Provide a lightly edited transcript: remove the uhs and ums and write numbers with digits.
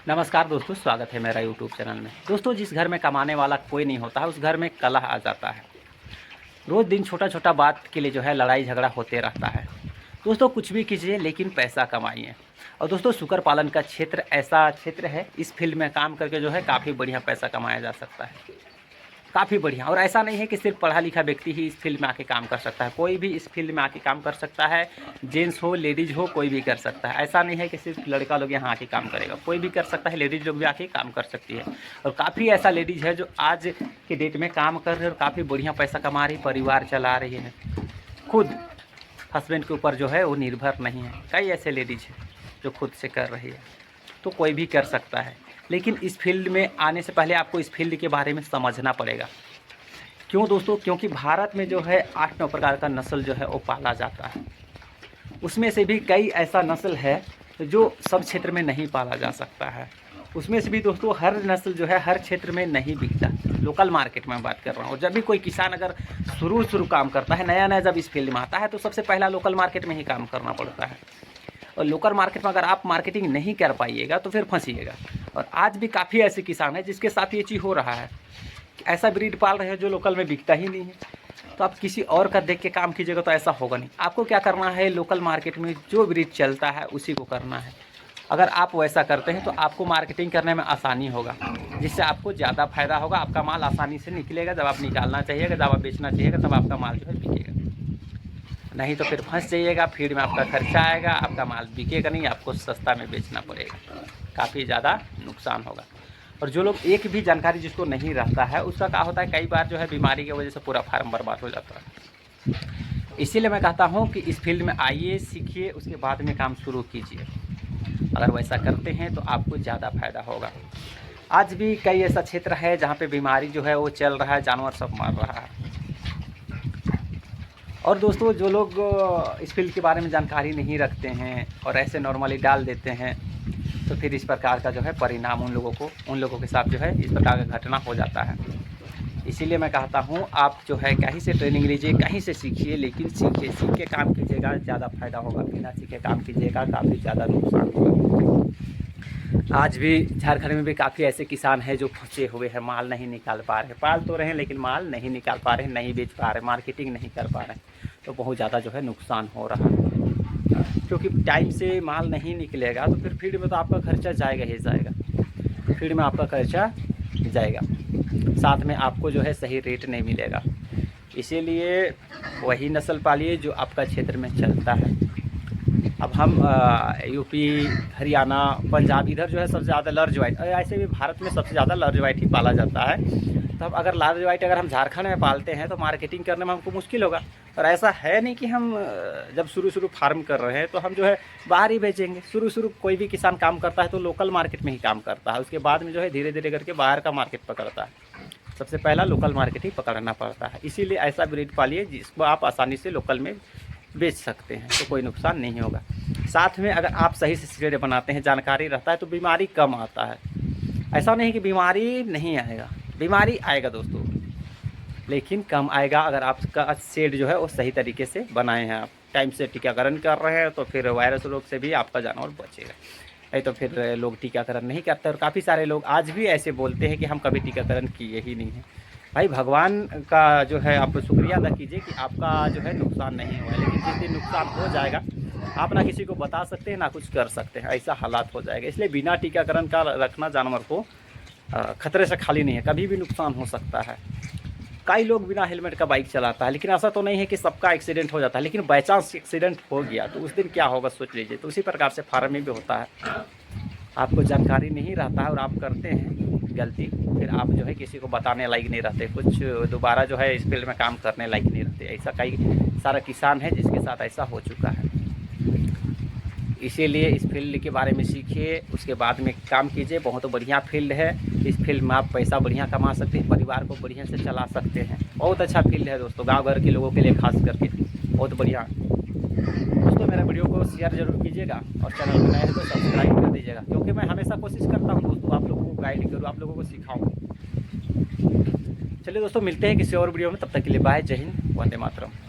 नमस्कार दोस्तों, स्वागत है मेरा यूट्यूब चैनल में। दोस्तों, जिस घर में कमाने वाला कोई नहीं होता है उस घर में कलह आ जाता है। रोज़ दिन छोटा छोटा बात के लिए जो है लड़ाई झगड़ा होते रहता है। दोस्तों, कुछ भी कीजिए लेकिन पैसा कमाइए। और दोस्तों, सुकर पालन का क्षेत्र ऐसा क्षेत्र है, इस फील्ड में काम करके जो है काफ़ी बढ़िया पैसा कमाया जा सकता है, काफ़ी बढ़िया। और ऐसा नहीं है कि सिर्फ पढ़ा लिखा व्यक्ति ही इस फील्ड में आके काम कर सकता है, कोई भी इस फील्ड में आके काम कर सकता है। जेंट्स हो लेडीज़ हो कोई भी कर सकता है। ऐसा नहीं है कि सिर्फ लड़का लोग यहाँ आके काम करेगा, कोई भी कर सकता है। लेडीज़ लोग भी आके काम कर सकती है। और काफ़ी ऐसा लेडीज़ है जो आज के डेट में काम कर रही है और काफ़ी बढ़िया पैसा कमा रही, परिवार चला रही है, खुद हस्बैंड के ऊपर जो है वो निर्भर नहीं है। कई ऐसे लेडीज़ हैं जो खुद से कर रही है, तो कोई भी कर सकता है। लेकिन इस फील्ड में आने से पहले आपको इस फील्ड के बारे में समझना पड़ेगा। क्यों दोस्तों? क्योंकि भारत में जो है 8-9 प्रकार का नस्ल जो है वो पाला जाता है। उसमें से भी कई ऐसा नस्ल है जो सब क्षेत्र में नहीं पाला जा सकता है। उसमें से भी दोस्तों हर नस्ल जो है हर क्षेत्र में नहीं बिकता। लोकल मार्केट में बात कर रहा हूँ। जब भी कोई किसान अगर शुरू काम करता है, नया जब इस फील्ड में आता है, तो सबसे पहला लोकल मार्केट में ही काम करना पड़ता है। और लोकल मार्केट में अगर आप मार्केटिंग नहीं कर पाइएगा तो फिर फंसिएगा। और आज भी काफ़ी ऐसे किसान हैं जिसके साथ ये चीज़ हो रहा है, ऐसा ब्रीड पाल रहे हैं जो लोकल में बिकता ही नहीं है। तो आप किसी और का देख के काम कीजिएगा तो ऐसा होगा नहीं। आपको क्या करना है, लोकल मार्केट में जो ब्रीड चलता है उसी को करना है। अगर आप वैसा करते हैं तो आपको मार्केटिंग करने में आसानी होगा, जिससे आपको ज़्यादा फायदा होगा। आपका माल आसानी से निकलेगा। जब आप निकालना चाहिएगा, जब आप बेचना चाहिएगा, तब आपका माल जो है बिकेगा। नहीं तो फिर फंस जाइएगा, फीड में आपका खर्चा आएगा, आपका माल बिकेगा नहीं, आपको सस्ता में बेचना पड़ेगा, काफ़ी ज़्यादा नुकसान होगा। और जो लोग एक भी जानकारी जिसको नहीं रहता है उसका क्या होता है, कई बार जो है बीमारी की वजह से पूरा फार्म बर्बाद हो जाता है। इसीलिए मैं कहता हूँ कि इस फील्ड में आइए, सीखिए, उसके बाद में काम शुरू कीजिए। अगर वैसा करते हैं तो आपको ज़्यादा फायदा होगा। आज भी कई ऐसा क्षेत्र है जहाँ पे बीमारी जो है वो चल रहा है, जानवर सब मार रहा है। और दोस्तों, जो लोग इस फील्ड के बारे में जानकारी नहीं रखते हैं और ऐसे नॉर्मली डाल देते हैं, तो फिर इस प्रकार का जो है परिणाम उन लोगों के साथ जो है इस प्रकार का घटना हो जाता है। इसीलिए मैं कहता हूँ आप जो है कहीं से ट्रेनिंग लीजिए, कहीं से सीखिए, लेकिन सीख के काम कीजिएगा, ज़्यादा फायदा होगा। बिना सीखे काम कीजिएगा काफ़ी ज़्यादा नुकसान होगा। आज भी झारखंड में भी काफ़ी ऐसे किसान हैं जो फंसे हुए हैं, माल नहीं निकाल पा रहे, पाल तो रहे हैं लेकिन माल नहीं निकाल पा रहे, नहीं बेच पा रहे, मार्केटिंग नहीं कर पा रहे, तो बहुत ज़्यादा जो है नुकसान हो रहा है। क्योंकि टाइम से माल नहीं निकलेगा तो फिर फीड में तो आपका खर्चा जाएगा ही जाएगा। फीड में आपका खर्चा जाएगा, साथ में आपको जो है सही रेट नहीं मिलेगा। इसीलिए वही नस्ल पालिए जो आपका क्षेत्र में चलता है। अब हम यूपी, हरियाणा, पंजाब, इधर जो है सबसे ज़्यादा लार्ज वाइट, ऐसे भी भारत में सबसे ज़्यादा लार्ज वाइट ही पाला जाता है। तो अब अगर लार्ज वाइट अगर हम झारखंड में पालते हैं तो मार्केटिंग करने में हमको मुश्किल होगा। और ऐसा है नहीं कि हम जब शुरू फार्म कर रहे हैं तो हम जो है बाहर ही बेचेंगे। शुरू कोई भी किसान काम करता है तो लोकल मार्केट में ही काम करता है, उसके बाद में जो है धीरे धीरे करके बाहर का मार्केट पकड़ता है। सबसे पहला लोकल मार्केट ही पकड़ना पड़ता है। इसीलिए ऐसा ब्रीड पालिए जिसको आप आसानी से लोकल में बेच सकते हैं, तो कोई नुकसान नहीं होगा। साथ में अगर आप सही से सीढ़े बनाते हैं, जानकारी रहता है, तो बीमारी कम आता है। ऐसा नहीं कि बीमारी नहीं आएगा, बीमारी आएगा दोस्तों, लेकिन कम आएगा अगर आपका शेड जो है वो सही तरीके से बनाए हैं। आप टाइम से टीकाकरण कर रहे हैं तो फिर वायरस रोग से भी आपका जानवर बचेगा। नहीं तो फिर लोग टीकाकरण नहीं करते। और काफ़ी सारे लोग आज भी ऐसे बोलते हैं कि हम कभी टीकाकरण किए ही नहीं है। भाई, भगवान का जो है आप शुक्रिया अदा कीजिए कि आपका जो है नुकसान नहीं हुआ है। लेकिन जिस दिन नुकसान हो जाएगा, आप ना किसी को बता सकते हैं ना कुछ कर सकते हैं, ऐसा हालात हो जाएगा। इसलिए बिना टीकाकरण का रखना जानवर को खतरे से खाली नहीं है, कभी भी नुकसान हो सकता है। कई लोग बिना हेलमेट का बाइक चलाता है, लेकिन ऐसा तो नहीं है कि सबका एक्सीडेंट हो जाता है। लेकिन बाई चांस एक्सीडेंट हो गया तो उस दिन क्या होगा सोच लीजिए। तो उसी प्रकार से फार्म में भी होता है, आपको जानकारी नहीं रहता है और आप करते हैं गलती, फिर आप जो है किसी को बताने लायक नहीं रहते, कुछ दोबारा जो है इस फील्ड में काम करने लायक नहीं रहते। ऐसा कई सारा किसान है जिसके साथ ऐसा हो चुका है। इसीलिए इस फील्ड के बारे में सीखिए, उसके बाद में काम कीजिए। बहुत बढ़िया फील्ड है। इस फील्ड में आप पैसा बढ़िया कमा सकते हैं, परिवार को बढ़िया से चला सकते हैं। बहुत अच्छा फील्ड है दोस्तों, गांव घर के लोगों के लिए खास करके बहुत बढ़िया। दोस्तों, मेरा वीडियो को शेयर जरूर कीजिएगा और चैनल को नए हैं तो सब्सक्राइब कर दीजिएगा, क्योंकि मैं हमेशा कोशिश करता हूँ दोस्तों आप लोगों को गाइड करूँ, आप लोगों को सिखाऊँ। चलिए दोस्तों, मिलते हैं किसी और वीडियो में, तब तक के लिए बाय, जय हिंद, वंदे मातरम।